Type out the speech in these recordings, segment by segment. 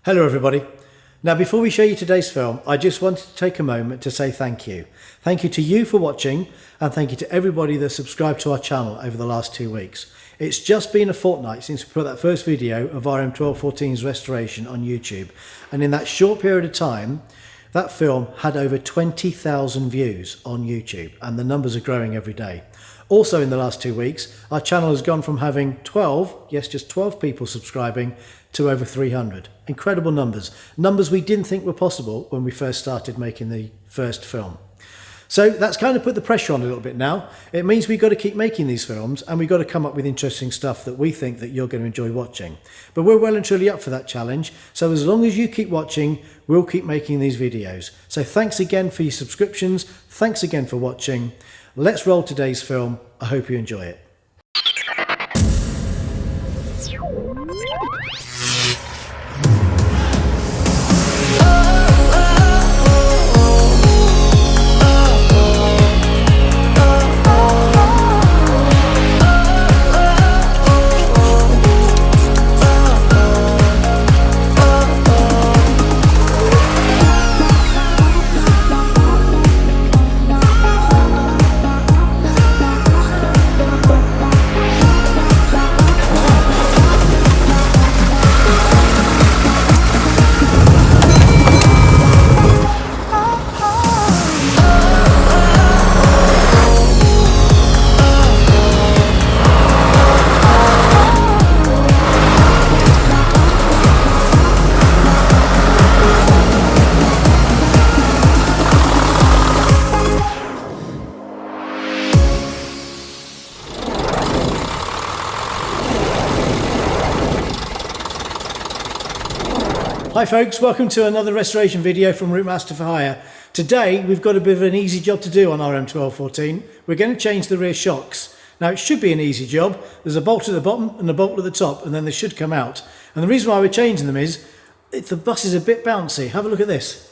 Hello everybody. Now before we show you today's film, I just wanted to take a moment to say thank you. Thank you to you for watching, and thank you to everybody that subscribed to our channel over the last 2 weeks. It's just been a fortnight since we put that first video of RM1214's restoration on YouTube, and in that short period of time that film had over 20,000 views on YouTube, and the numbers are growing every day. Also in the last 2 weeks, our channel has gone from having 12, yes just 12 people subscribing, to over 300. Incredible numbers. Numbers we didn't think were possible when we first started making the first film. So that's kind of put the pressure on a little bit now. It means we've got to keep making these films, and we've got to come up with interesting stuff that we think that you're going to enjoy watching. But we're well and truly up for that challenge. So as long as you keep watching, we'll keep making these videos. So thanks again for your subscriptions. Thanks again for watching. Let's roll today's film. I hope you enjoy it. Hi folks, welcome to another restoration video from Routemaster for Hire. Today we've got a bit of an easy job to do on RM1214. We're going to change the rear shocks. Now it should be an easy job. There's a bolt at the bottom and a bolt at the top, and then they should come out. And the reason why we're changing them is the bus is a bit bouncy. Have a look at this.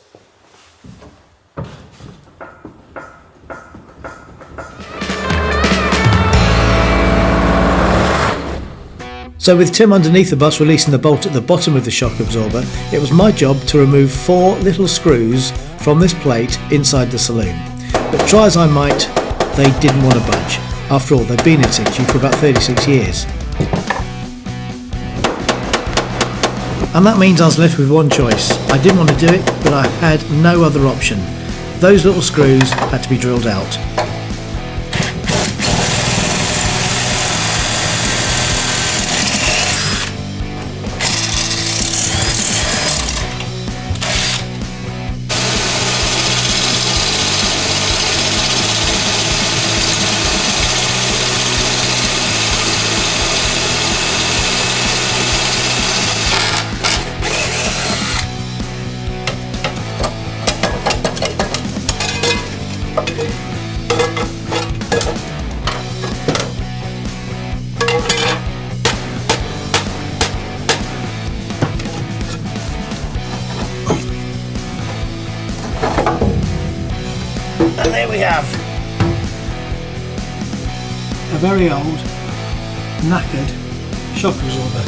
So with Tim underneath the bus releasing the bolt at the bottom of the shock absorber, it was my job to remove 4 little screws from this plate inside the saloon. But try as I might, they didn't want to budge. After all, they've been in situ for about 36 years. And that means I was left with one choice. I didn't want to do it, but I had no other option. Those little screws had to be drilled out. And there we have a very old, knackered shock absorber.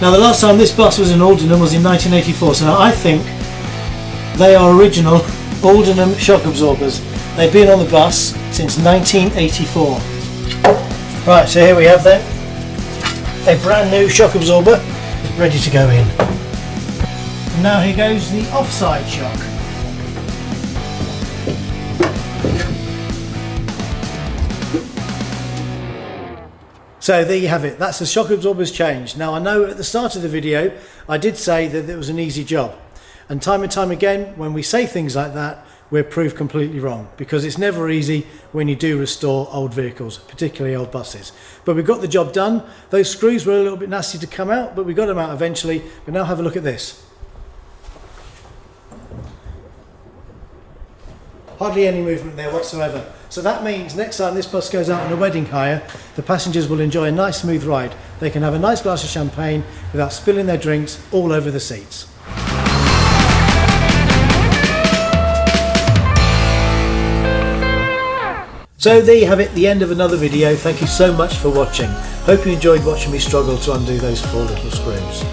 Now the last time this bus was in Aldenham was in 1984, so I think they are original Aldenham shock absorbers. They've been on the bus since 1984. Right, so here we have then a brand new shock absorber ready to go in. And now here goes the offside shock. So there you have it, that's the shock absorbers changed. Now I know at the start of the video I did say that it was an easy job. And time again, when we say things like that, we're proved completely wrong, because it's never easy when you do restore old vehicles, particularly old buses. But we got the job done. Those screws were a little bit nasty to come out, but we got them out eventually. But now have a look at this. hardly any movement there whatsoever. So that means next time this bus goes out on a wedding hire, the passengers will enjoy a nice smooth ride. They can have a nice glass of champagne without spilling their drinks all over the seats. So there you have it, the end of another video. Thank you so much for watching. Hope you enjoyed watching me struggle to undo those 4 little screws.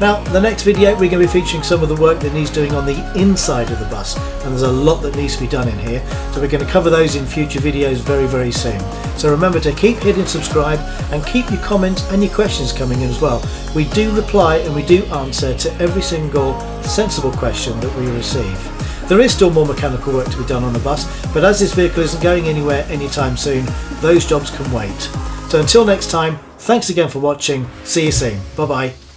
Now, the next video we're going to be featuring some of the work that needs doing on the inside of the bus, and there's a lot that needs to be done in here, so we're going to cover those in future videos very soon. So remember to keep hitting subscribe and keep your comments and your questions coming in as well. We do reply and we do answer to every single sensible question that we receive. There is still more mechanical work to be done on the bus, but as this vehicle isn't going anywhere anytime soon, those jobs can wait. So until next time, thanks again for watching. See you soon. Bye bye.